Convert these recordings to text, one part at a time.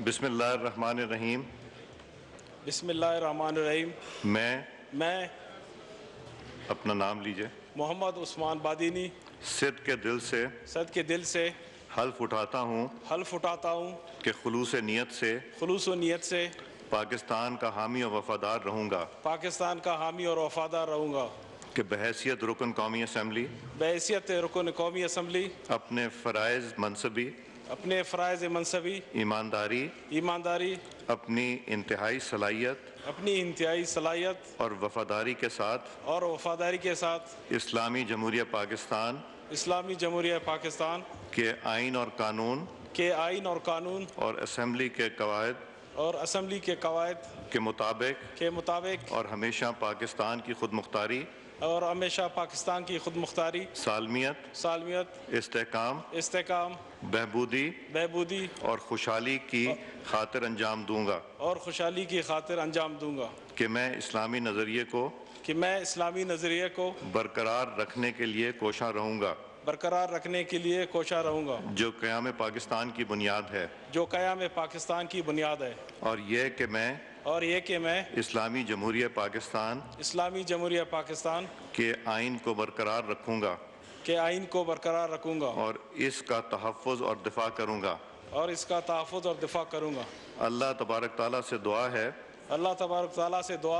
बिस्मिल्लाहिर्रहमानिर्रहीम। बिस्मिल्लाहिर्रहमानिर्रहीम। मैं अपना नाम लीजिए। मोहम्मद उस्मान बादीनी सद के दिल से हल्फ उठाता हूँ कि खुलूस नीयत से पाकिस्तान का हामी और वफादार रहूँगा कि बहैसियत रुकन कौमी असम्बली अपने फ़राइज़ मनसबी ईमानदारी अपनी इंतहाई सलाहियत और वफादारी के साथ इस्लामी जमहूरिया पाकिस्तान के आइन और कानून और असम्बली के कवायद के मुताबिक और हमेशा पाकिस्तान की खुदमुख्तारी सालमियत इस्तेहकाम बहबूदी और खुशहाली की खातिर अंजाम दूंगा कि मैं इस्लामी नज़रिए को बरकरार रखने के लिए कोशा रहूँगा जो क़याम पाकिस्तान की बुनियाद है और यह कि मैं इस्लामी जमहूरिया पाकिस्तान के आइन को बरकरार रखूँगा और इसका तहफ़्फ़ुज़ और दिफ़ा करूँगा। अल्लाह तबारक ताला से दुआ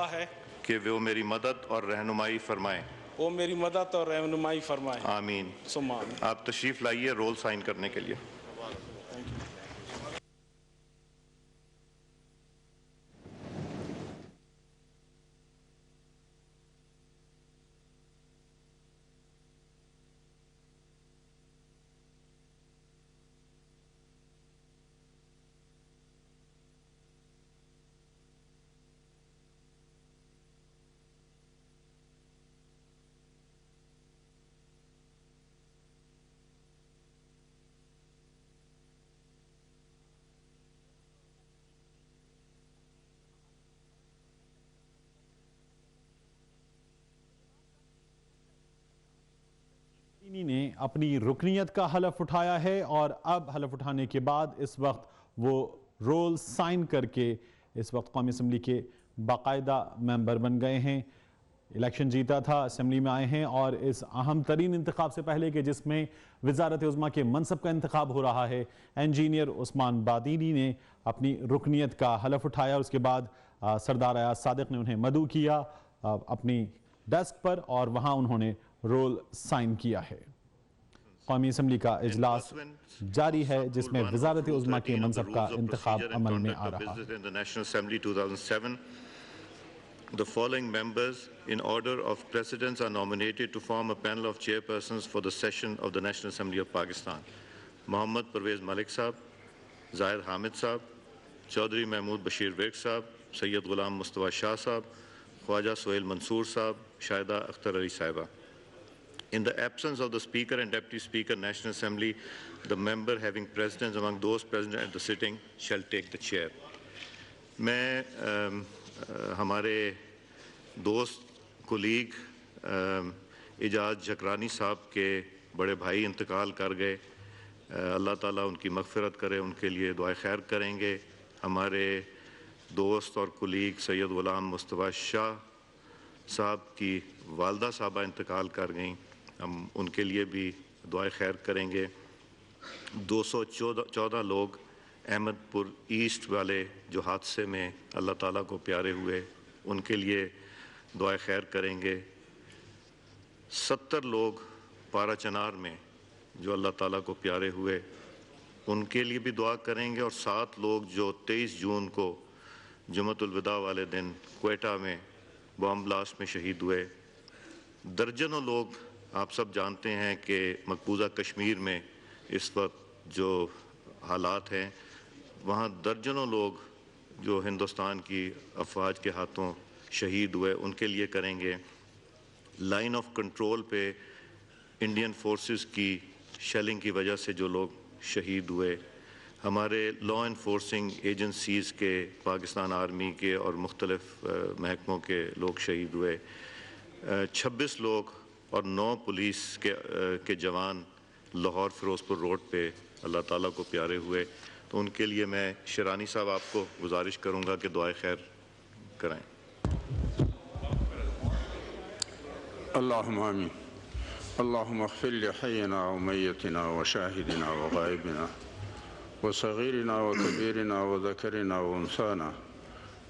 है कि वो मेरी मदद और रहनुमाई फरमाएं। आमीन। आप तशरीफ़ लाइए रोल साइन करने के लिए। ने अपनी रुकनीत का हलफ उठाया है और अब हलफ उठाने के बाद इस वक्त वो रोल साइन करके इस वक्त कौमी असम्बली के बाकायदा मेंबर बन गए हैं। इलेक्शन जीता था, असम्बली में आए हैं और इस अहम तरीन इंतखाब से पहले कि जिसमें वजारत उज़्मा के मनसब का इंतखाब हो रहा है, इंजीनियर उस्मान बादीनी ने अपनी रुकनीत का हलफ उठाया। उसके बाद सरदार अयाज सादिक ने उन्हें मदऊ किया अपनी डेस्क पर और वहाँ उन्होंने रोल साइन किया है। कौमी असम्बली का इजलास जारी है जिसमें वजारत उज़्मा के मनसब का इंतखाब अमल में आ रहा है। The following members in order of precedence are nominated to form a panel of chairpersons for the session of the National Assembly of Pakistan. Mohammad Parvez Malik Sahab, Zahid Hamid Sahab, Chaudhry Mahmood Bashir Beg Sahab, Sayyid Ghulam Mustafa Shah Sahab, Khwaja Sohail Mansoor Sahab, Shahida Akhtar Ali Sahiba. In the absence of the Speaker and Deputy Speaker, National Assembly, the member having precedence among those present at the sitting shall take the chair. मैं हमारे दोस्त colleague Ejaz Jakrani साहब के बड़े भाई इंतकाल कर गए, अल्लाह ताला उनकी मग़फ़िरत करे, उनके लिए दुआ खैर करेंगे। हमारे दोस्त और कुलीग सैयद ग़ुलाम मुस्तफ़ा शाह साहब की वालदा साहबा इंतकाल कर गईं, हम उनके लिए भी दुआ खैर करेंगे। 214 लोग अहमदपुर ईस्ट वाले जो हादसे में अल्लाह ताला को प्यारे हुए, उनके लिए दुआ खैर करेंगे। 70 लोग पारा चनार में जो अल्लाह ताला को प्यारे हुए, उनके लिए भी दुआ करेंगे। और 7 लोग जो 23 जून को जुम्मतुल विदा वाले दिन क्वेटा में बम ब्लास्ट में शहीद हुए। दर्जनों लोग, आप सब जानते हैं कि मकबूजा कश्मीर में इस वक्त जो हालात हैं, वहाँ दर्जनों लोग जो हिंदुस्तान की अफवाज के हाथों शहीद हुए, उनके लिए करेंगे। लाइन ऑफ कंट्रोल पे इंडियन फोर्सेस की शेलिंग की वजह से जो लोग शहीद हुए, हमारे लॉ इन्फोर्सिंग एजेंसीज़ के, पाकिस्तान आर्मी के और मुख्तलिफ़ महकमों के लोग शहीद हुए। 26 लोग और 9 पुलिस के जवान लाहौर फ़िरोज़पुर रोड पे अल्लाह ताला को प्यारे हुए, तो उनके लिए मैं शिरानी साहब आपको गुजारिश करूंगा कि दुआए खैर कराएं। अल्लाहुम्मा आमीन। अल्लाहुम्मा अग़फ़िर लिहय्यिना व मय्यितिना व शाहिदिना व गायबिना व सग़ीरिना व कबीरिना व ज़करिना व उन्साना।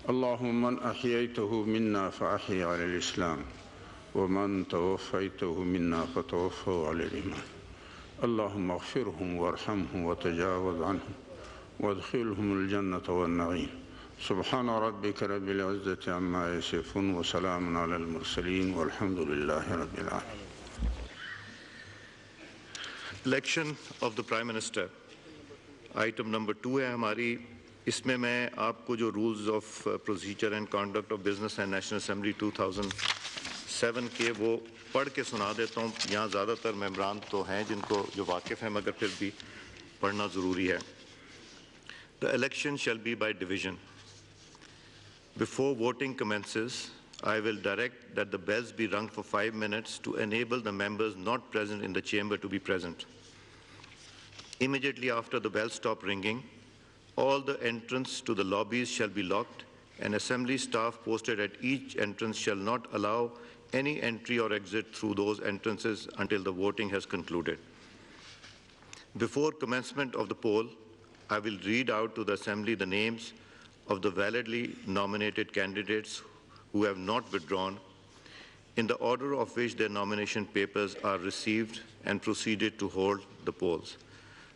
अल्लाहुम्मा मन अह्ययतहु मिन्ना फ़अह्यि अलल इस्लाम व मन तवफ़्फ़यतहु मिन्ना फ़तवफ़्फ़हु अलल ईमान। अल्लाहुम्मा अग़फ़िरहुम वरहमहुम व तजावज़ अन्हुम वअदख़िलहुमुल जन्नत वन नईम। सुब्हान रब्बिक रब्बिल इज़्ज़ति अम्मा यसिफ़ून व सलामुन अलल मुरसलीन वल्हम्दुलिल्लाहि रब्बिल आलमीन। Election of the prime minister item number 2 है हमारी। इसमें मैं आपको जो rules of procedure and conduct of business and national assembly 2007 के वो पढ़ के सुना देता हूँ। यहाँ ज़्यादातर मेंबरान तो हैं जिनको जो वाकिफ़ हैं, मगर फिर भी पढ़ना ज़रूरी है। The election shall be by division. Before voting commences, I will direct that the bells be rung for 5 minutes to enable the members not present in the chamber to be present. Immediately after the bells stop ringing, all the entrance to the lobbies shall be locked, and assembly staff posted at each entrance shall not allow any entry or exit through those entrances until the voting has concluded. Before commencement of the poll, I will read out to the assembly the names of the validly nominated candidates who have not withdrawn, in the order of which their nomination papers are received, and proceeded to hold the polls.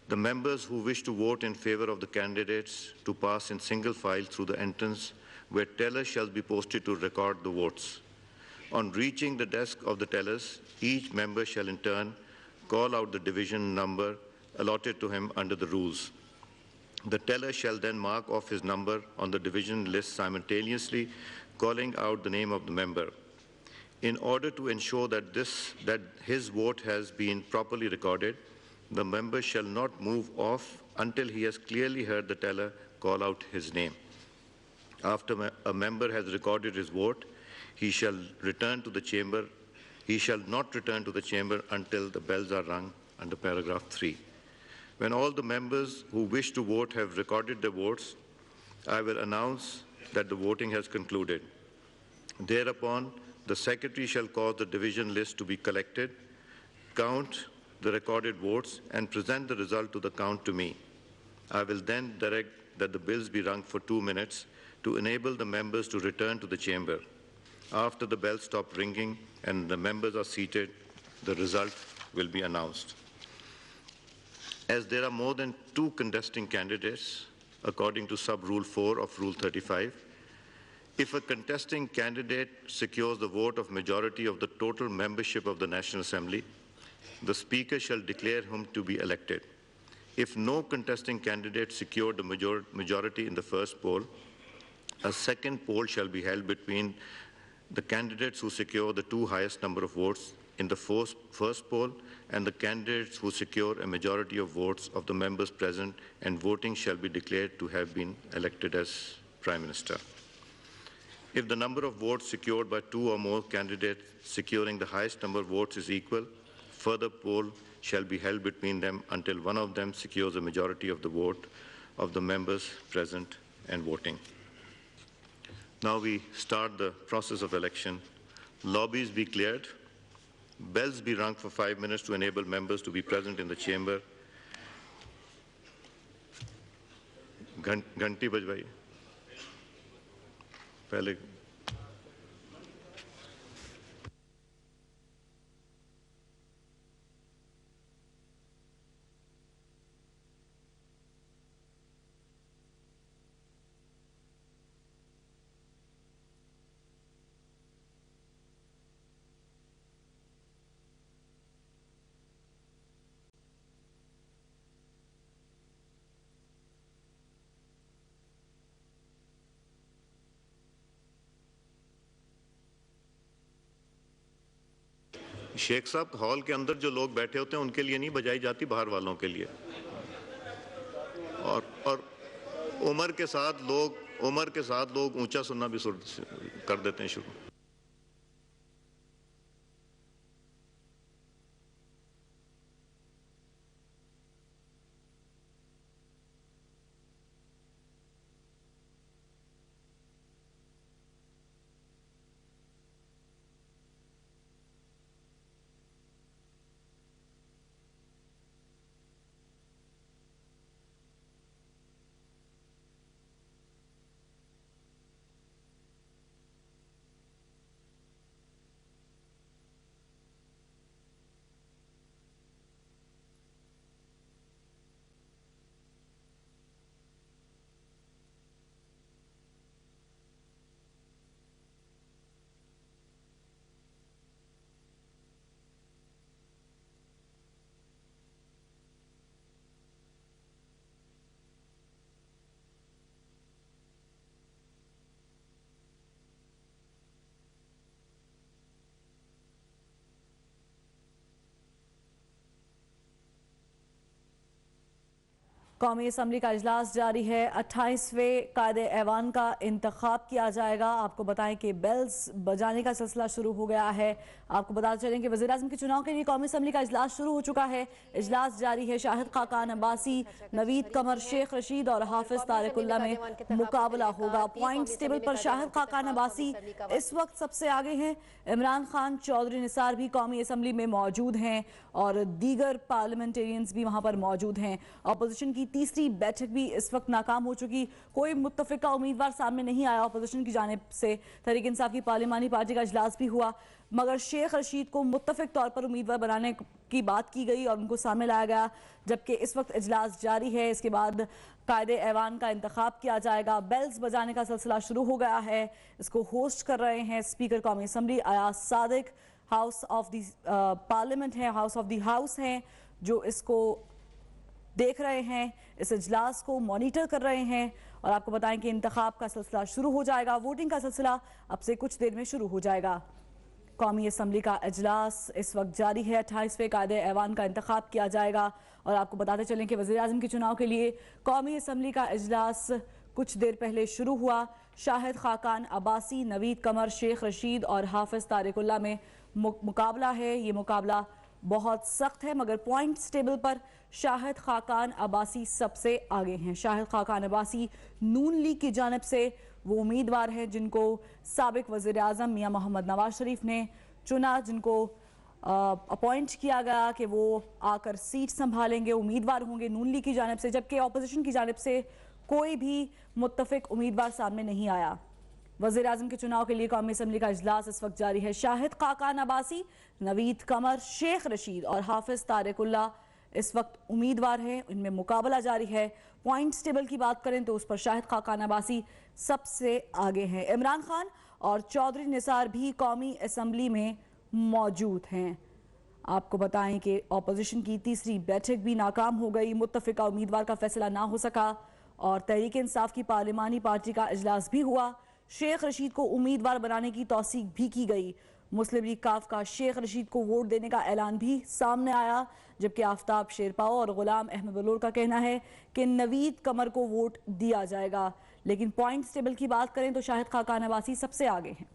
The members who wish to vote in favor of the candidates to pass in single file through the entrance where tellers shall be posted to record the votes. On reaching the desk of the tellers, each member shall in turn call out the division number allotted to him under the rules. The teller shall then mark off his number on the division list simultaneously, calling out the name of the member. In order to ensure that his vote has been properly recorded, the member shall not move off until he has clearly heard the teller call out his name. After a member has recorded his vote, he shall return to the chamber. He shall not return to the chamber until the bells are rung under paragraph 3. When all the members who wish to vote have recorded their votes, I will announce that the voting has concluded. Thereupon, the Secretary shall cause the division list to be collected, count the recorded votes, and present the result to the count to me. I will then direct that the bills be rung for 2 minutes to enable the members to return to the chamber. After the bells stop ringing and the members are seated, the result will be announced. As there are more than 2 contesting candidates, according to sub-rule 4 of Rule 35, if a contesting candidate secures the vote of majority of the total membership of the National Assembly, the Speaker shall declare him to be elected. If no contesting candidate secured the majority in the first poll, a second poll shall be held between the candidates who secure the 2 highest number of votes in the first poll and the candidates who secure a majority of votes of the members present, and voting shall be declared to have been elected as Prime Minister. If the number of votes secured by 2 or more candidates securing the highest number of votes is equal, further poll shall be held between them until one of them secures a majority of the vote of the members present and voting. Now we start the process of election. Lobbies be cleared. Bells be rung for 5 minutes to enable members to be present in the chamber. घंटी बजवाइए पहले। शेख साहब, hall के अंदर जो लोग बैठे होते हैं उनके लिए नहीं बजाई जाती, बाहर वालों के लिए। और उम्र के साथ लोग ऊंचा सुनना भी कर देते हैं शुरू। कौमी असम्बली का इजलास जारी है। 28वें कायदे ऐवान का इंतखाब किया जाएगा। आपको बताएं कि बेल्स बजाने का सिलसिला शुरू हो गया है। आपको बता चलें कि वज़ीर आज़म के चुनाव के लिए कौमी असम्बली का इजलास शुरू हो चुका है। इजलास जारी है। शाहिद खाकान अब्बासी, नवीद कमर, शेख रशीद और हाफिज तारिकुल्लाह में मुकाबला होगा। पॉइंट्स टेबल पर शाहिद खाकान अब्बासी इस वक्त सबसे आगे हैं। इमरान खान, चौधरी निसार भी कौमी असम्बली में मौजूद हैं और दीगर पार्लियामेंटेरियंस भी वहां पर मौजूद हैं। अपोजिशन की तीसरी बैठक भी इस वक्त नाकाम हो चुकी। कोई मुत्तफिका उम्मीदवार सामने नहीं आया अपोजिशन की जानिब से। तहरीक इंसाफ की पार्लियामानी पार्टी का इजलास भी हुआ, मगर शेख रशीद को मुत्तफिक तौर पर उम्मीदवार बनाने की बात की गई और उनको सामने लाया गया। जबकि इस वक्त इजलास जारी है। इसके बाद कायदे ऐवान का इंतखाब किया जाएगा। बेल्स बजाने का सिलसिला शुरू हो गया है। इसको होस्ट कर रहे हैं स्पीकर कौमी assembly Ayaz Sadiq. House of the parliament है, हाउस ऑफ द हाउस हैं जो इसको देख रहे हैं, इस इजलास को मॉनिटर कर रहे हैं। और आपको बताएं कि इंतखाब का सिलसिला शुरू हो जाएगा। वोटिंग का सिलसिला अब से कुछ देर में शुरू हो जाएगा। कौमी असम्बली का इजलास इस वक्त जारी है। 28वें कायदे ऐवान का इंतखाब किया जाएगा। और आपको बताते चलें कि वज़ीर आज़म के चुनाव के लिए कौमी असम्बली का इजलास कुछ देर पहले शुरू हुआ। शाहिद खाकान अब्बासी, नवीद कमर, शेख रशीद और हाफिज तारिकुल्लाह में मुकाबला है। ये मुकाबला बहुत सख्त है, मगर पॉइंट्स टेबल पर शाहिद खाकान अब्बासी सबसे आगे हैं। शाहिद खाकान अब्बासी नून लीग की जानिब से वो उम्मीदवार हैं जिनको साबिक वज़ीर आज़म मियां मोहम्मद नवाज शरीफ ने चुना, जिनको अपॉइंट किया गया कि वो आकर सीट संभालेंगे, उम्मीदवार होंगे नून लीग की जानिब से। जबकि अपोजिशन की जानिब से कोई भी मुत्तफिक उम्मीदवार सामने नहीं आया। वज़ीर आज़म के चुनाव के लिए कौमी असम्बली का इजलास इस वक्त जारी है। शाहिद खाकान अब्बासी, नवीद कमर, शेख रशीद और हाफिज तारिकुल्लाह इस वक्त उम्मीदवार हैं। इनमें मुकाबला जारी है। पॉइंट्स टेबल की बात करें तो उस पर शाहिद खाकान अब्बासी सबसे आगे हैं। इमरान खान और चौधरी निसार भी कौमी असम्बली में मौजूद हैं। आपको बताएं कि अपोजिशन की तीसरी बैठक भी नाकाम हो गई। मुत्तफिका उम्मीदवार का फैसला ना हो सका और तहरीक इंसाफ की पार्लियामानी पार्टी का इजलास भी हुआ। शेख रशीद को उम्मीदवार बनाने की तौसीक भी की गई। मुस्लिम लीग काफ का शेख रशीद को वोट देने का ऐलान भी सामने आया। जबकि आफ्ताब शेरपाओ और गुलाम अहमद बलोर का कहना है कि नवीद कमर को वोट दिया जाएगा। लेकिन पॉइंट्स टेबल की बात करें तो शाहिद खाकान अब्बासी सबसे आगे हैं।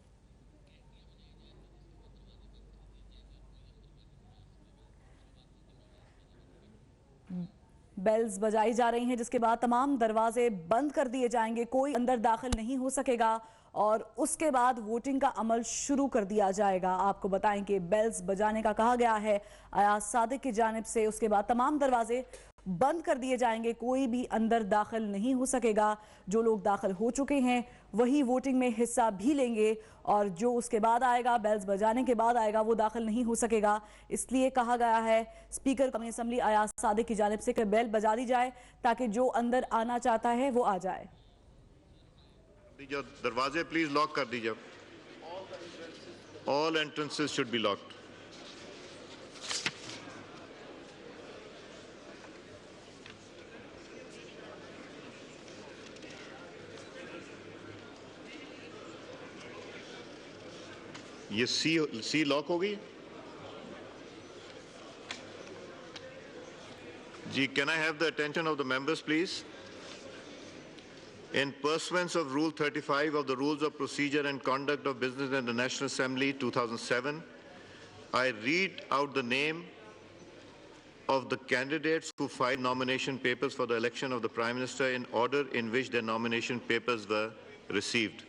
बेल्स बजाई जा रही हैं, जिसके बाद तमाम दरवाजे बंद कर दिए जाएंगे। कोई अंदर दाखिल नहीं हो सकेगा और उसके बाद वोटिंग का अमल शुरू कर दिया जाएगा। आपको बताएं कि बेल्स बजाने का कहा गया है अयाज सादिक की जानिब से। उसके बाद तमाम दरवाजे बंद कर दिए जाएंगे। कोई भी अंदर दाखिल नहीं हो सकेगा। जो लोग दाखिल हो चुके हैं वही वोटिंग में हिस्सा भी लेंगे और जो उसके बाद आएगा, बेल्स बजाने के बाद आएगा, वो दाखिल नहीं हो सकेगा। इसलिए कहा गया है स्पीकर कौमी असम्बली अयाज सादिक की जानिब से कि बेल बजा दी जाए ताकि जो अंदर आना चाहता है वो आ जाए। दरवाजे प्लीज लॉक कर दीजिए। All entrances should be locked. ये सी लॉक हो गई जी। Can I have the attention of the members please? In pursuance of Rule 35 of the Rules of Procedure and Conduct of Business in the National Assembly 2007, I read out the name of the candidates who filed nomination papers for the election of the Prime Minister in order in which their nomination papers were received.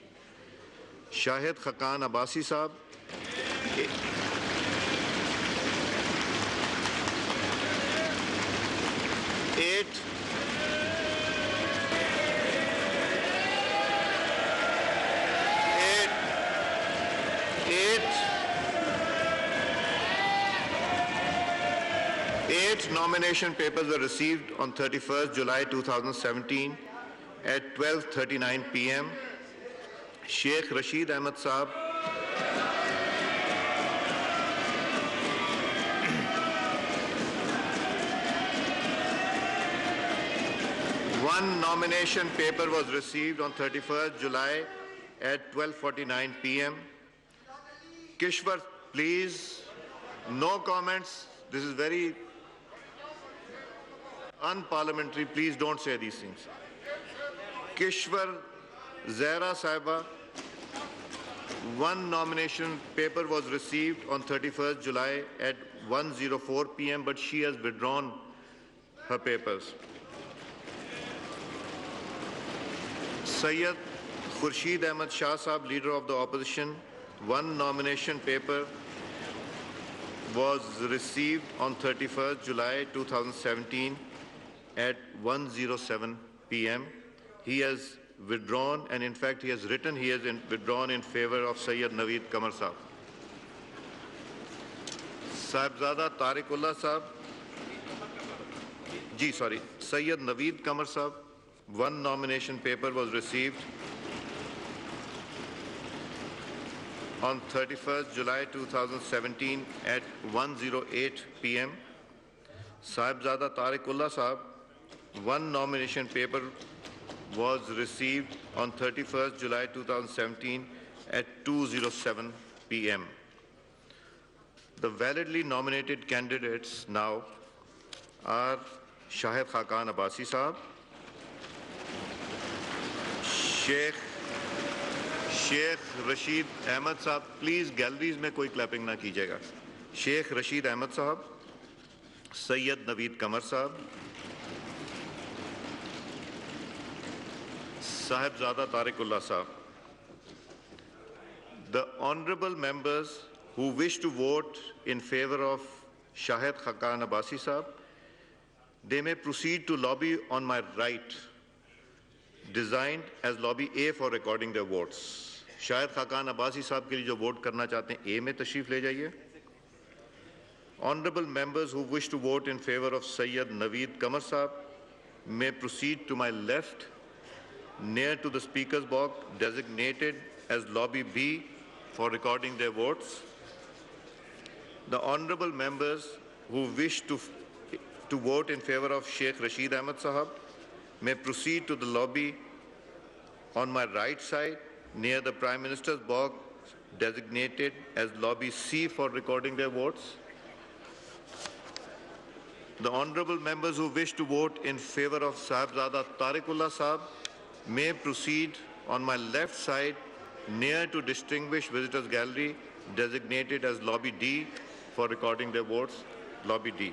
Shahid Khaqan Abbasi Saab, 8 nomination papers were received on 31st July 2017 at 12:39 p.m. Sheikh Rashid Ahmed Saab, one nomination paper was received on 31st July at 12:49 p.m. Kishwar, please, no comments. This is very unparliamentary. Please don't say these things. Kishwar Zahra Saiba, one nomination paper was received on 31st July at 1:04 p.m., but she has withdrawn her papers. Sayyid Khurshid Ahmad Shah Sahab, leader of the opposition, one nomination paper was received on 31st July 2017 at 1:07 p.m. He has withdrawn, and in fact he has written he has withdrawn in favor of Sayyid Naveed Qamar Sahab. Sahibzada Tariqullah Sahab, Sayyid Naveed Qamar Sahab, one nomination paper was received on 31st July 2017 at 1:08 p.m. Sahibzada Tariqullah Sahab, one nomination paper was received on 31st July 2017 at 2:07 p.m. The validly nominated candidates now are Shahid Khaqan Abbasi Sahab, Sheikh Rashid Ahmed साहब, please galleries में कोई clapping ना कीजिएगा, शेख रशीद अहमद साहब, सैयद नवीद कमर साहब, साहिबजादा तारिकुल्लाह साहब. The honorable members who wish to vote in favor of Shahid Khaqan Abbasi Sahab, they may proceed to lobby on my right, designed as lobby A for recording their votes. Shahid Khaqan Abbasi साहब के लिए जो vote करना चाहते हैं ए में तशरीफ ले जाइए. Honorable members who wish to vote in favor of Sayyid Naveed Qamar Sahab may proceed to my left, near to the speaker's box designated as lobby B for recording their votes. The honorable members who wish to vote in favor of Sheikh Rashid Ahmad Sahab may proceed to the lobby on my right side, near the Prime Minister's box designated as lobby C for recording their votes. The honorable members who wish to vote in favor of Sahibzada Tariqullah Sahab may proceed on my left side, near to Distinguished Visitors Gallery designated as lobby D for recording their votes, lobby D.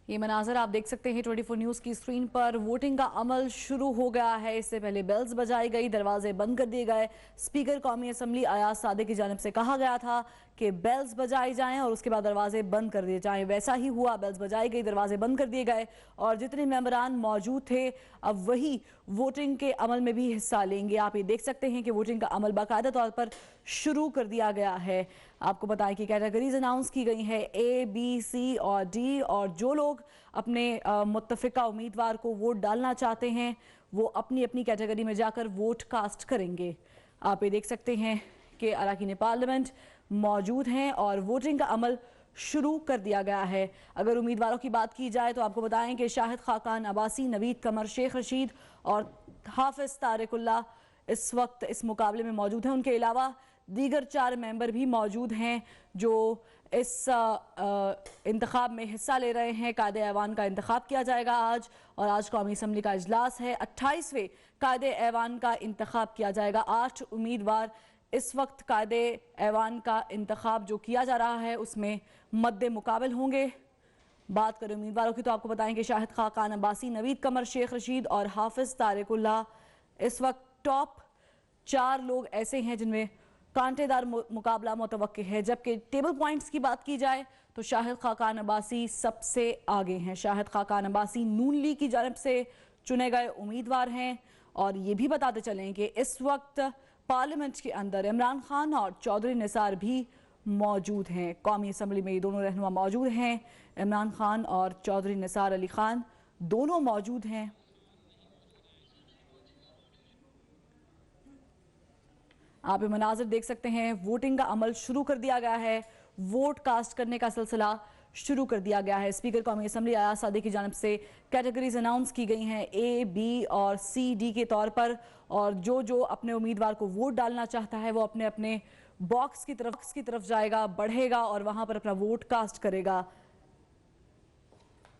ये मनाजर आप देख सकते हैं 24 news की screen पर. Voting का अमल शुरू हो गया है. इससे पहले बेल्स बजाई गई, दरवाजे बंद कर दिए गए. स्पीकर कौमी असम्बली अयाज सादिक की जानिब से कहा गया था कि बेल्स बजाई जाएं और उसके बाद दरवाजे बंद कर दिए जाएं. वैसा ही हुआ. बेल्स बजाई गई, दरवाजे बंद कर दिए गए और जितने मेंबरान मौजूद थे अब वही वोटिंग के अमल में भी हिस्सा लेंगे. आप ये देख सकते हैं कि वोटिंग का अमल बाकायदा तौर पर शुरू कर दिया गया है. आपको बताएं कि कैटेगरीज अनाउंस की गई हैं A, B, C और D, और जो लोग अपने मुत्तफिका उम्मीदवार को वोट डालना चाहते हैं वो अपनी अपनी कैटेगरी में जाकर वोट कास्ट करेंगे. आप ये देख सकते हैं कि अरकान पार्लियामेंट मौजूद हैं और वोटिंग का अमल शुरू कर दिया गया है. अगर उम्मीदवारों की बात की जाए तो आपको बताएं कि शाहिद खाकान अब्बासी, नवीद कमर, शेख रशीद और हाफिज तारिकुल्लाह इस वक्त इस मुकाबले में मौजूद हैं. उनके अलावा दीगर 4 मेंबर भी मौजूद हैं जो इस इंतखाब में हिस्सा ले रहे हैं. कायदे ऐवान का इंतखाब किया जाएगा आज, और आज कौमी असम्बली का इजलास है. 28वें कायदे ऐवान का इंतखाब किया जाएगा. 8 उम्मीदवार इस वक्त कायदे ऐवान का इंतखाब जो किया जा रहा है उसमें मद्दे मुकाबल होंगे. बात करें उम्मीदवारों की तो आपको बताएं कि शाहिद खाकान अब्बासी, नवीद कमर, शेख रशीद और हाफिज तारिकुल्लाह इस वक्त टॉप 4 लोग ऐसे हैं जिनमें कांटेदार मुकाबला मुतवक्के है. जबकि टेबल पॉइंट्स की बात की जाए तो शाहिद खाकान अब्बासी सबसे आगे हैं. शाहिद खाकान अब्बासी नून लीग की जानिब से चुने गए उम्मीदवार हैं. और ये भी बताते चलें कि इस वक्त पार्लियामेंट के अंदर इमरान खान और चौधरी निसार भी मौजूद हैं. कौमी असम्बली में ये दोनों रहनुमा मौजूद हैं. इमरान खान और चौधरी निसार अली खान दोनों मौजूद हैं। आप ये मनाज़िर देख सकते हैं, वोटिंग का अमल शुरू कर दिया गया है, वोट कास्ट करने का सिलसिला शुरू कर दिया गया है। स्पीकर कौमी असम्बली अयाज सादिक की जानिब से कैटेगरीज अनाउंस की गई हैं A, B और C, D के तौर पर, और जो अपने उम्मीदवार को वोट डालना चाहता है वो अपने अपने बॉक्स की तरफ जाएगा, बढ़ेगा और वहां पर अपना वोट कास्ट करेगा।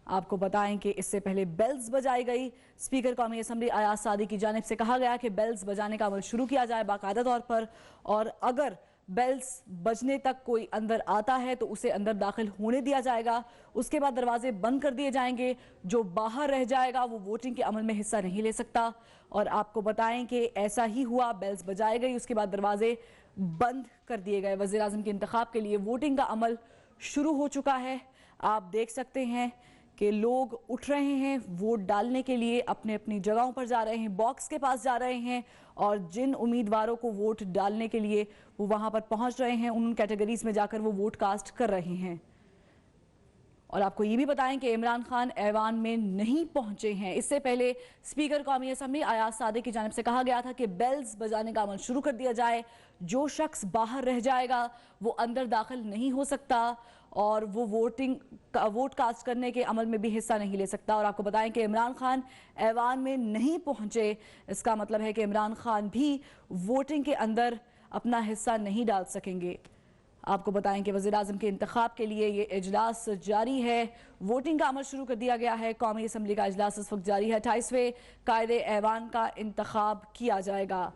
आपको बताएं कि इससे पहले बेल्स बजाई गई। स्पीकर कौमी असम्बली अयाज सादिक की जानिब से कहा गया कि बेल्स बजाने का अमल शुरू किया जाए बाकायदा तौर पर, और अगर बेल्स बजने तक कोई अंदर आता है तो उसे अंदर दाखिल होने दिया जाएगा। उसके बाद दरवाजे बंद कर दिए जाएंगे। जो बाहर रह जाएगा वो वोटिंग के अमल में हिस्सा नहीं ले सकता। और आपको बताएं कि ऐसा ही हुआ, बेल्स बजाई गई, उसके बाद दरवाजे बंद कर दिए गए। वज़ीर आज़म के इंतखाब के लिए वोटिंग का अमल शुरू हो चुका है। आप देख सकते हैं कि लोग उठ रहे हैं, वोट डालने के लिए अपने अपनी जगहों पर जा रहे हैं, बॉक्स के पास जा रहे हैं, और जिन उम्मीदवारों को वोट डालने के लिए वो वहां पर पहुंच रहे हैं उन कैटेगरीज में जाकर वो वोट कास्ट कर रहे हैं। और आपको ये भी बताएं कि इमरान खान ऐवान में नहीं पहुंचे हैं। इससे पहले स्पीकर कौमी असम्बली अयाज सादिक की जानिब से कहा गया था कि बेल्स बजाने का अमल शुरू कर दिया जाए। जो शख्स बाहर रह जाएगा वो अंदर दाखिल नहीं हो सकता और वो वोट कास्ट करने के अमल में भी हिस्सा नहीं ले सकता। और आपको बताएं कि इमरान खान ऐवान में नहीं पहुंचे, इसका मतलब है कि इमरान खान भी वोटिंग के अंदर अपना हिस्सा नहीं डाल सकेंगे। आपको बताएं कि वज़ीर आज़म के इंतखाब के लिए ये इजलास जारी है। वोटिंग का अमल शुरू कर दिया गया है। कौमी असम्बली का इजलास इस वक्त जारी है। 28वें कायदे ऐवान का इंतखाब किया जाएगा।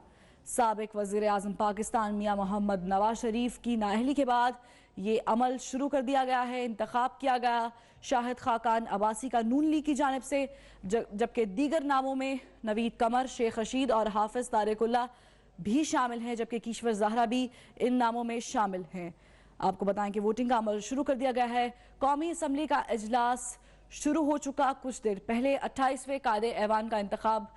साबिक वज़ीर आज़म पाकिस्तान मियाँ मोहम्मद नवाज शरीफ की नाअहली के बाद ये अमल शुरू कर दिया गया है। इंतखाब किया गया शाहिद खाकान अब्बासी का नून लीग की जानिब से, जबकि दीगर नामों में नवीद कमर, शेख रशीद और हाफिज तारिकुल्लाह भी शामिल हैं, जबकि किश्वर ज़हरा भी इन नामों में शामिल हैं। आपको बताएं कि वोटिंग का अमल शुरू कर दिया गया है। कौमी असम्बली का इजलास शुरू हो चुका। कुछ देर पहले 28वें कायदे ऐवान का इंतखाब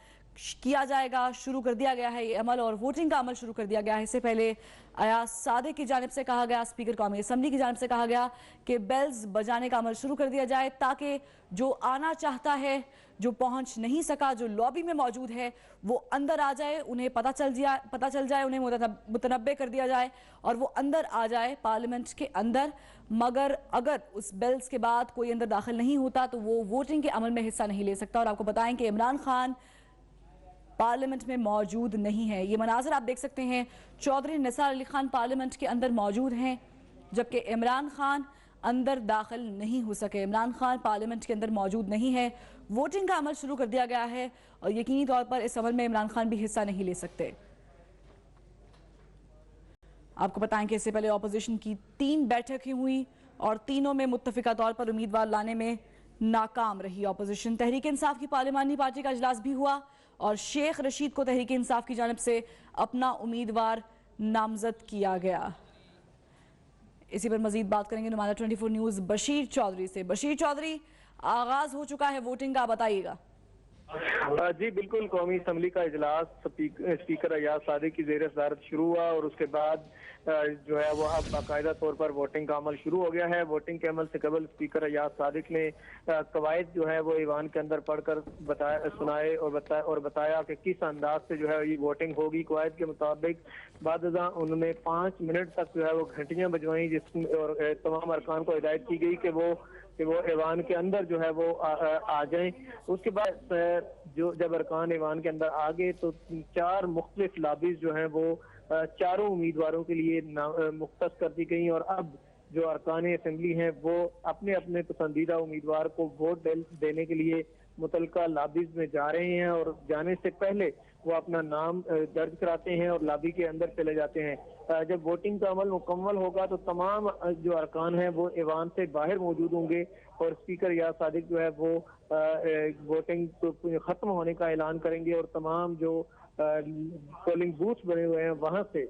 किया जाएगा, शुरू कर दिया गया है ये अमल, और वोटिंग का अमल शुरू कर दिया गया है। इससे पहले अयाज सादिक की जानिब से कहा गया, स्पीकर कौमी असम्बली की जानिब से कहा गया कि बेल्स बजाने का अमल शुरू कर दिया जाए ताकि जो आना चाहता है, जो पहुंच नहीं सका, जो लॉबी में मौजूद है, वो अंदर आ जाए, उन्हें पता चल जाए, उन्हें मुतनब्बे कर दिया जाए और वो अंदर आ जाए पार्लियामेंट के अंदर। मगर अगर उस बेल्स के बाद कोई अंदर दाखिल नहीं होता तो वो वोटिंग के अमल में हिस्सा नहीं ले सकता। और आपको बताएं कि इमरान खान पार्लियामेंट में मौजूद नहीं है। ये मनाज़िर आप देख सकते हैं, चौधरी निसार अली खान पार्लियामेंट के अंदर मौजूद हैं, जबकि इमरान खान अंदर दाखिल नहीं हो सके। इमरान खान पार्लियामेंट के अंदर मौजूद नहीं है। वोटिंग का अमल शुरू कर दिया गया है और यकीनी तौर पर इस अमल में इमरान खान भी हिस्सा नहीं ले सकते। आपको बताएं कि इससे पहले ऑपोजिशन की 3 बैठकें हुई और तीनों में मुत्तफिका तौर पर उम्मीदवार लाने में नाकाम रही ऑपोजिशन। तहरीक इंसाफ की पार्लिमानी पार्टी का इजलास भी हुआ और शेख रशीद को तहरीक इंसाफ की जानिब से अपना उम्मीदवार नामजद किया गया। इसी पर मजीद बात करेंगे नुमाइंदा 24 न्यूज़ बशीर चौधरी से। बशीर चौधरी, आगाज हो चुका है वोटिंग का, बताइएगा। जी बिल्कुल, कौमी असम्बली का इजलास स्पीकर अयाज सादिक की ज़ेर सदारत शुरू हुआ और उसके बाद जो है वो अब बाकायदा तौर पर वोटिंग का अमल शुरू हो गया है। वोटिंग के अमल से कबल स्पीकर अयाज सादिक ने कवायद जो है वो ईवान के अंदर पढ़कर सुनाए और बताया कि किस अंदाज से जो है ये वोटिंग होगी। कवायद के मुताबिक बाद उन्होंने 5 मिनट तक जो है वो घंटियां बजवाई, जिसमें और तमाम अरकान को हिदायत की गई कि वो ईवान के अंदर जो है वो आ जाएं। उसके बाद जब अरकान ईवान के अंदर आ गए तो 4 मुख्तलिफ लॉबीज जो हैं वो चारों उम्मीदवारों के लिए मुख्तस कर दी गई और अब जो अरकान असेंबली हैं वो अपने अपने पसंदीदा उम्मीदवार को वोट देने के लिए मुतलका लॉबीज में जा रहे हैं और जाने से पहले वो अपना नाम दर्ज कराते हैं और लॉबी के अंदर चले जाते हैं। जब वोटिंग का अमल मुकम्मल होगा तो तमाम जो अरकान हैं वो ईवान से बाहर मौजूद होंगे और स्पीकर अयाज सादिक जो है वो वोटिंग खत्म होने का ऐलान करेंगे और तमाम जो पोलिंग बूथ बने हुए हैं वहां से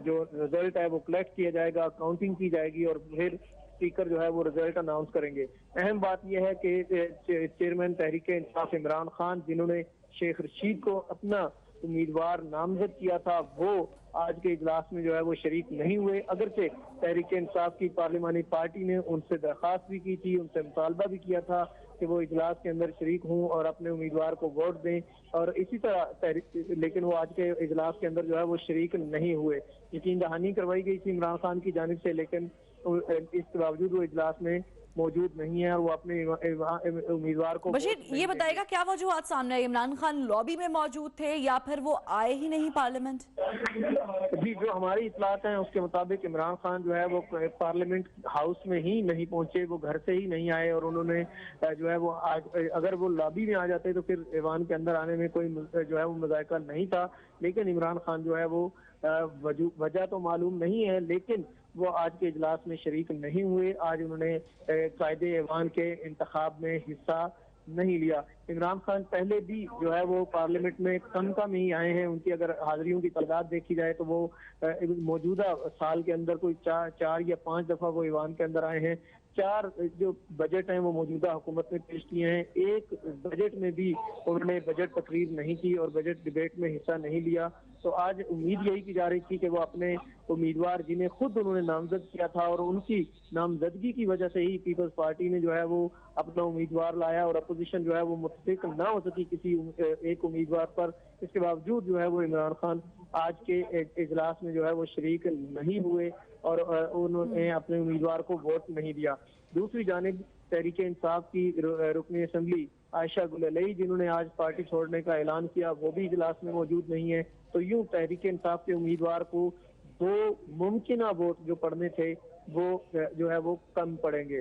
जो रिजल्ट है वो कलेक्ट किया जाएगा, काउंटिंग की जाएगी और फिर स्पीकर जो है वो रिजल्ट अनाउंस करेंगे। अहम बात यह है कि चेयरमैन तहरीक इंसाफ इमरान खान, जिन्होंने शेख रशीद को अपना उम्मीदवार नामजद किया था वो आज के इजलास में जो है वो शरीक नहीं हुए। अगरचे तहरीक इंसाफ की पार्लिमानी पार्टी ने उनसे दरख्वास्त भी की थी, उनसे मुतालबा भी किया था कि वो इजलास के अंदर शरीक हों और अपने उम्मीदवार को वोट दें, और इसी तरह लेकिन वो आज के इजलास के अंदर जो है वो शरीक नहीं हुए। यकीन दहानी करवाई गई थी इमरान खान की जानिब से, लेकिन इसके बावजूद वो इजलास में मौजूद नहीं है और वो अपने उम्मीदवार को। बशीर, ये बताएगा क्या वजूहात सामने आई? इमरान खान लॉबी में मौजूद थे या फिर वो आए ही नहीं पार्लियामेंट? जी, जो हमारी इतलात हैं उसके मुताबिक इमरान खान जो है वो पार्लियामेंट हाउस में ही नहीं पहुंचे, वो घर से ही नहीं आए, और उन्होंने जो है वो आज अगर वो लॉबी में आ जाते तो फिर ऐवान के अंदर आने में कोई जो है वो मज़ायका नहीं था। लेकिन इमरान खान जो है वो वजह तो मालूम नहीं है, लेकिन वो आज के इजलास में शरीक नहीं हुए। आज उन्होंने कायदे ऐवान के इंतखाब में हिस्सा नहीं लिया। इमरान खान पहले भी जो है वो पार्लियामेंट में कम ही आए हैं। उनकी अगर हाजिरियों की तादाद देखी जाए तो वो मौजूदा साल के अंदर कोई चार या 5 दफा वो ऐवान के अंदर आए हैं। 4 जो बजट हैं वो मौजूदा हुकूमत ने पेश किए हैं। एक बजट में भी उन्होंने बजट तकरीर नहीं की और बजट डिबेट में हिस्सा नहीं लिया। तो आज उम्मीद यही की जा रही थी कि वो अपने उम्मीदवार जिन्हें खुद उन्होंने नामजद किया था और उनकी नामजदगी की वजह से ही पीपल्स पार्टी ने जो है वो अपना उम्मीदवार लाया और अपोजिशन जो है वो मुत्तफिक ना हो सकी किसी एक उम्मीदवार पर। इसके बावजूद जो है वो इमरान खान आज के इजलास में जो है वो शरीक नहीं हुए और उन्होंने अपने उम्मीदवार को वोट नहीं दिया। दूसरी जानिब तहरीक इंसाफ की रुकनी असम्बली आयशा गुल अलई, जिन्होंने आज पार्टी छोड़ने का ऐलान किया, वो भी इजलास में मौजूद नहीं है। तो यूं तहरीक इंसाफ के उम्मीदवार को 2 मुमकिन वोट जो पड़ने थे वो जो है वो कम पड़ेंगे।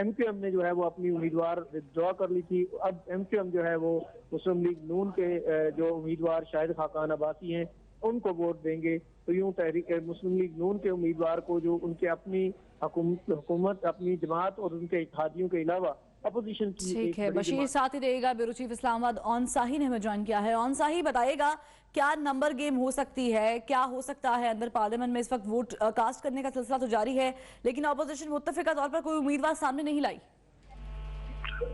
MQM ने जो है वो अपनी उम्मीदवार विथड्रॉ कर ली थी। अब MQM जो है वो मुस्लिम लीग नून के जो उम्मीदवार शाहिद खाकान अब्बासी हैं उनको वोट देंगे। तो यूं तहरीक मुस्लिम लीग नून के उम्मीदवार को जो उनके अपनी हुकूमत अपनी जमात और उनके इत्तेहादियों के अलावा अपोजिशन की। ठीक है बशीर, साथ ही रहेगा ब्यूरो चीफ इस्लामाबाद ऑन साही ने हमें ज्वाइन किया है। ऑन साही, बताइएगा क्या नंबर गेम हो सकती है, क्या हो सकता है अंदर पार्लियामेंट में? इस वक्त वोट कास्ट करने का सिलसिला तो जारी है लेकिन अपोजिशन मुत्तफिका तौर पर कोई उम्मीदवार सामने नहीं लाई।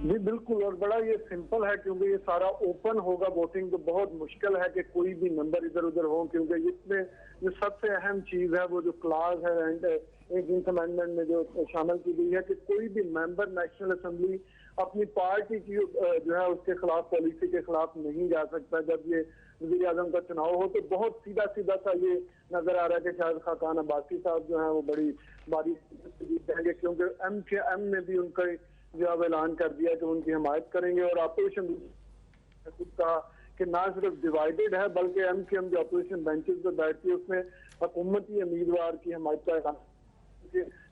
जी बिल्कुल, और बड़ा ये सिंपल है क्योंकि ये सारा ओपन होगा वोटिंग, तो बहुत मुश्किल है कि कोई भी नंबर इधर उधर हो, क्योंकि इसमें जो सबसे अहम चीज है वो जो क्लास है एंड 18th अमेंडमेंट में जो शामिल की गई है कि कोई भी मेंबर नेशनल असेंबली अपनी पार्टी की जो है उसके खिलाफ पॉलिसी के खिलाफ नहीं जा सकता। जब ये वज़ीर आज़म का चुनाव हो तो बहुत सीधा सा ये नजर आ रहा है कि शाहिद खाकान अब्बासी साहब जो है वो बड़ी बारीकी से जीत जाएंगे, क्योंकि MKM ने भी उनका जो अब ऐलान कर दिया कि उनकी हमायत करेंगे। और अपोजिशन कहा कि ना सिर्फ डिवाइडेड है बल्कि MKM जो अपोजिशन बेंचेस पर बैठती है उसमें हुकूमती उम्मीदवार की हमायत का ऐलान।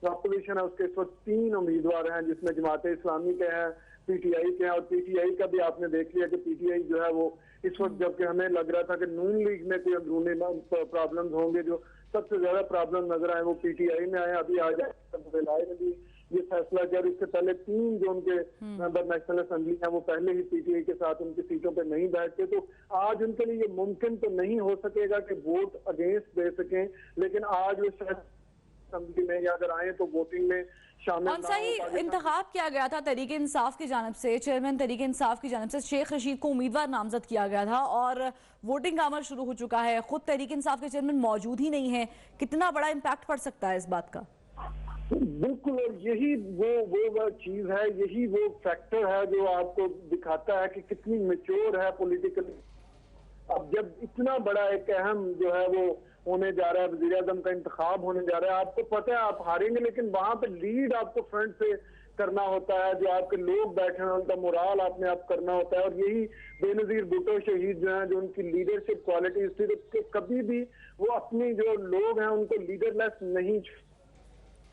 अपोजिशन है उसके इस वक्त 3 उम्मीदवार हैं जिसमें जमात इस्लामी के हैं, PTI के हैं, और PTI का भी आपने देख लिया कि PTI जो है वो इस वक्त, जबकि हमें लग रहा था कि नून लीग में कोई अंदरूनी प्रॉब्लम होंगे, जो सबसे ज्यादा प्रॉब्लम नजर आए वो PTI में आए। अभी आ जाए ने भी ये फैसला किया। इससे पहले 3 जो उनके मेंबर नेशनल असेंबली हैं वो पहले ही PTI के साथ उनकी सीटों पे नहीं बैठते, तो आज उनके लिए ये मुमकिन तो नहीं हो सकेगा कि वोट अगेंस्ट दे सकें, लेकिन आज वो शायद असेंबली में या अगर आए तो वोटिंग में शामिल। कौन सा ही इंतखाब किया गया था तहरीक इंसाफ की जानिब से, चेयरमैन तहरीक इंसाफ की जानिब से शेख रशीद को उम्मीदवार नामजद किया गया था और वोटिंग का अमल शुरू हो चुका है। खुद तहरीक इंसाफ के चेयरमैन मौजूद ही नहीं है, कितना बड़ा इम्पैक्ट पड़ सकता है इस बात का? बिल्कुल, और यही वो चीज है, यही वो फैक्टर है जो आपको दिखाता है कि कितनी मैच्योर है पॉलिटिकल। अब जब इतना बड़ा एक अहम जो है वो होने जा रहा है, वज़ीर आज़म का इंतखाब होने जा रहा है, आपको पता है आप हारेंगे लेकिन वहां पे लीड आपको फ्रंट से करना होता है, जो आपके लोग बैठे हैं उनका मोराल आपने आप करना होता है। और यही बेनजीर भुट्टो शहीद जो है, जो उनकी लीडरशिप क्वालिटीज थी, तो कभी भी वो अपनी जो लोग हैं उनको लीडरलेस नहीं,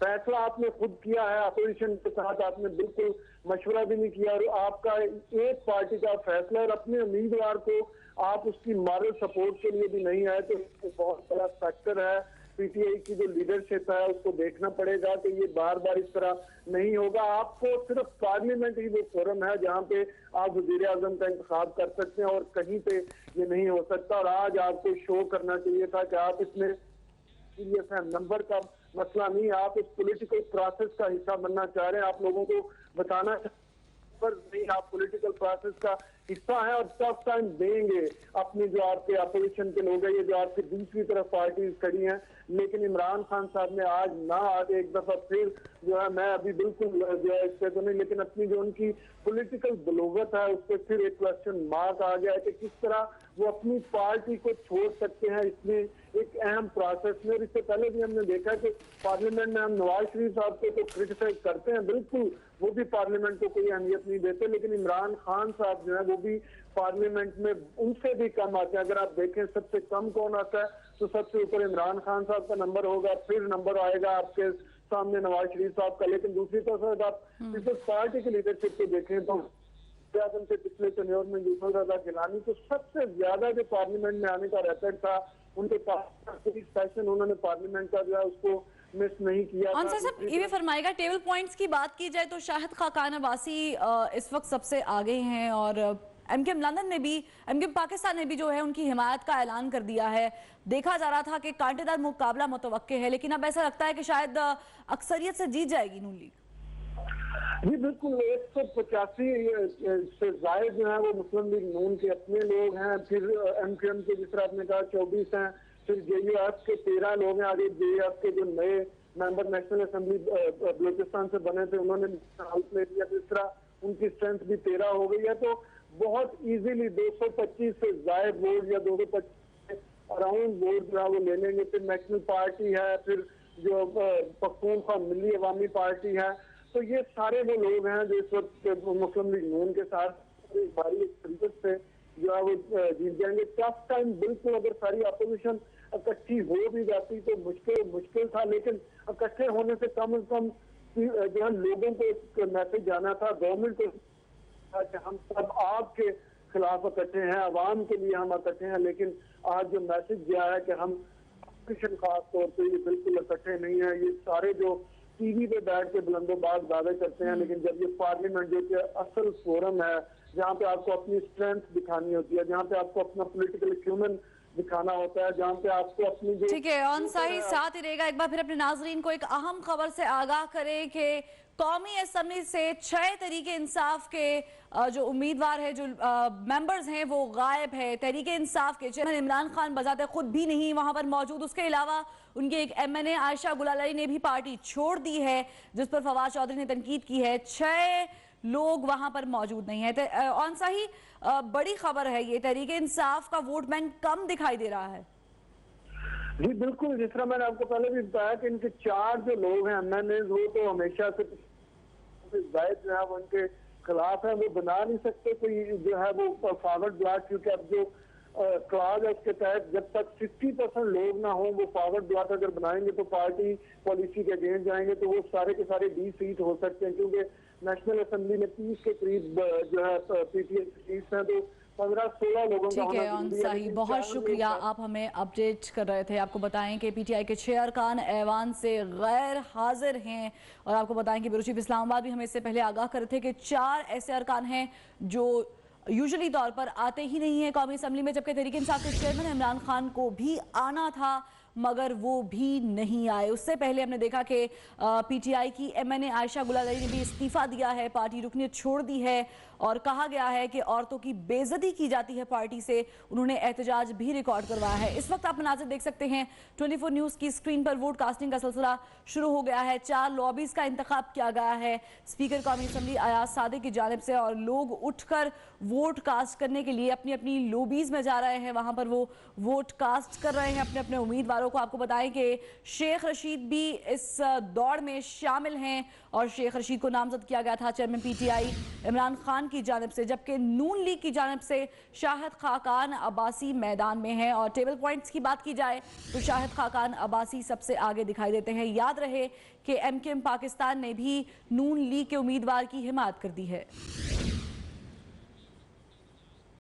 फैसला आपने खुद किया है, अपोजिशन के साथ आपने बिल्कुल मशवरा भी नहीं किया, और आपका एक पार्टी का फैसला और अपने उम्मीदवार को आप उसकी मॉरल सपोर्ट के लिए भी नहीं आए, तो बहुत बड़ा फैक्टर है। PTI की जो लीडरशिप है उसको देखना पड़ेगा कि ये बार बार इस तरह नहीं होगा। आपको सिर्फ पार्लियामेंट ही वो फोरम है जहाँ पे आप वज़ीर आज़म का इंतखाब कर सकते हैं और कहीं पे ये नहीं हो सकता। और आज आपको शो करना चाहिए था कि आप इसमें सीरियस है, नंबर का मसला नहीं, आप इस पॉलिटिकल प्रोसेस का हिस्सा बनना चाह रहे हैं, आप लोगों को बताना पर नहीं, आप पॉलिटिकल प्रोसेस का हिस्सा है और टफ टाइम देंगे अपने जो आपके अपोजिशन के लोग हैं, ये जो आपकी दूसरी तरफ पार्टीज खड़ी हैं। लेकिन इमरान खान साहब ने आज ना आगे एक दफा फिर जो है, मैं अभी बिल्कुल जो है इस पे तो नहीं, लेकिन अपनी जो उनकी पॉलिटिकल बलोगत है उस पर फिर एक क्वेश्चन मार्क आ गया है कि किस तरह वो अपनी पार्टी को छोड़ सकते हैं इसमें एक अहम प्रोसेस में। इससे पहले भी हमने देखा कि पार्लियामेंट में हम नवाज शरीफ साहब को तो क्रिटिसाइज करते हैं, बिल्कुल वो भी पार्लियामेंट को कोई अहमियत नहीं देते, लेकिन इमरान खान साहब जो है वो भी पार्लियामेंट में उनसे भी कम आते हैं। अगर आप देखें सबसे कम कौन आता है तो सबसे ऊपर इमरान खान साहब का नंबर होगा, फिर नंबर आएगा आपके सामने नवाज शरीफ साहब का। लेकिन दूसरी तरफ अगर आप पीपल्स पार्टी की लीडरशिप को देखें तो से पिछले टेन्योर में यूसुफ रजा गिलानी को सबसे ज्यादा जो पार्लियामेंट में आने का रिकॉर्ड था, उनके पास सेशन उन्होंने पार्लियामेंट का जो है उसको मिस नहीं किया। साहब ये भी फरमाएगा, टेबल पॉइंट्स की बात की जाए तो शाहिद खाकान अब्बासी इस वक्त सबसे आगे हैं और एमकेएम लंदन ने भी, एमकेएम पाकिस्तान ने भी जो है उनकी हिमायत का ऐलान कर दिया है। देखा जा रहा था कि कांटेदार मुकाबला मुतवक्के है, लेकिन अब ऐसा लगता है कि शायद अक्सरियत से जीत जाएगी नून लीग। जी बिल्कुल, 185 से जायद जो है वो मुस्लिम लीग नून के अपने लोग हैं, फिर एमकेएम के जिस तरह आपने कहा 24 हैं, फिर जेयूएफ के 13 लोग हैं, आगे जेयूएफ के जो नए मेंबर नेशनल असेंबली बलूचिस्तान से बने थे उन्होंने प्ले किया, तो इस तरह उनकी स्ट्रेंथ भी 13 हो गई है। तो बहुत इजीली 225 से जायद वोट या 225 अराउंड वोट जो है वो ले लेंगे। फिर नेशनल पार्टी है, फिर जो पख्तूनख्वा मिली अवामी पार्टी है, तो ये सारे वो लोग हैं जो इस वक्त मुस्लिम लीग नून के साथ भारी तरीके से जो है वो जीत जाएंगे। टफ टाइम बिल्कुल, अगर सारी अपोजिशन इकट्ठी हो भी जाती तो मुश्किल था, लेकिन इकट्ठे होने से कम जो है लोगों को एक मैसेज जाना था गवर्नमेंट को कि हम सब आपके खिलाफ इकट्ठे हैं, अवाम के लिए हम इकट्ठे हैं। लेकिन आज जो मैसेज गया है कि हम अपोजिशन खास तौर पर ये बिल्कुल इकट्ठे नहीं है। ये सारे जो टीवी पे बैठ के बुलंदोबाज दावे करते हैं, लेकिन जब ये पार्लियामेंट जो कि असल फोरम है जहाँ पे आपको अपनी स्ट्रेंथ दिखानी होती है, जहाँ पे आपको अपना पॉलिटिकल एक्यूमेन दिखाना होता है, जहाँ पे आपको अपनी जो ठीक है ऑन साही साथ ही रहेगा। एक बार फिर अपने नाजरीन को एक अहम खबर से आगाह करें कि कौमी असम्बली से 6 तहरीक इंसाफ के जो उम्मीदवार है, जो मेंबर्स हैं वो गायब है। तहरीक इंसाफ के चेयरमैन इमरान खान बजाते खुद भी नहीं वहां पर मौजूद, उसके अलावा उनके एक एमएनए आयशा गुलालाई ने भी पार्टी छोड़ दी है, जिस पर फवाद चौधरी ने तनकीद की है। 6 लोग वहां पर मौजूद नहीं है। ऑन साही बड़ी खबर है ये, तहरीक इंसाफ का वोट बैंक कम दिखाई दे रहा है। जी बिल्कुल, जिस तरह मैंने आपको पहले भी बताया कि इनके 4 जो लोग हैं एमएनए वो तो हमेशा से जायद जो है वो उनके खिलाफ है, वो बना नहीं सकते कोई जो है वो फॉरवर्ड ब्लॉक, क्योंकि अब जो क्लाज है उसके तहत जब तक 60% लोग ना हो वो फॉरवर्ड ब्लॉक अगर बनाएंगे तो पार्टी पॉलिसी के अगेंस्ट जाएंगे, तो वो सारे के सारे 20 सीट हो सकते हैं, क्योंकि नेशनल असेंबली में 30 के करीब जो है पीटीआई की सीट्स हैं, तो 15-16 लोगों का होना जरूरी है। बहुत शुक्रिया, आप हमें अपडेट कर रहे थे। आपको बताएं कि पीटीआई के 6 अरकान ऐवान से गैर हाजिर हैं, और आपको बताएं कि ब्यूरो चीफ इस्लामाबाद भी हमें इससे पहले आगाह कर रहे थे कि 4 ऐसे अरकान हैं जो यूजुअली तौर पर आते ही नहीं है कौमी असम्बली में, जबकि तहरीक इंसाफ के चेयरमैन इमरान खान को भी आना था मगर वो भी नहीं आए। उससे पहले हमने देखा कि पीटीआई की एमएनए आयशा गुलालाई ने भी इस्तीफा दिया है, पार्टी रुकनीत छोड़ दी है, और कहा गया है कि औरतों की बेइज्जती की जाती है पार्टी से। उन्होंने एहतजाज भी रिकॉर्ड करवाया है। इस वक्त आप मनाज़िर देख सकते हैं 24 न्यूज़ की स्क्रीन पर। वोट कास्टिंग का सिलसिला शुरू हो गया है। 4 लॉबीज का इंतखाब किया गया है स्पीकर कौमी असम्बली अयाज सादिक की जानिब से, और लोग उठकर वोट कास्ट करने के लिए अपनी अपनी लॉबीज में जा रहे हैं, वहां पर वो वोट कास्ट कर रहे हैं अपने अपने उम्मीदवारों को। आपको बताएं कि शेख रशीद भी इस दौड़ में शामिल हैं, और शेख रशीद को नामजद किया गया था चेयरमैन पीटीआई इमरान खान की जानिब से, जबकि नून लीग की जानिब से शाहिद खाकान अब्बासी मैदान में हैं। और टेबल पॉइंट्स की बात की जाए तो शाहिद खाकान अब्बासी सबसे आगे दिखाई देते हैं। याद रहे कि एमकेएम पाकिस्तान ने भी नून लीग के उम्मीदवार की हिमायत कर दी है।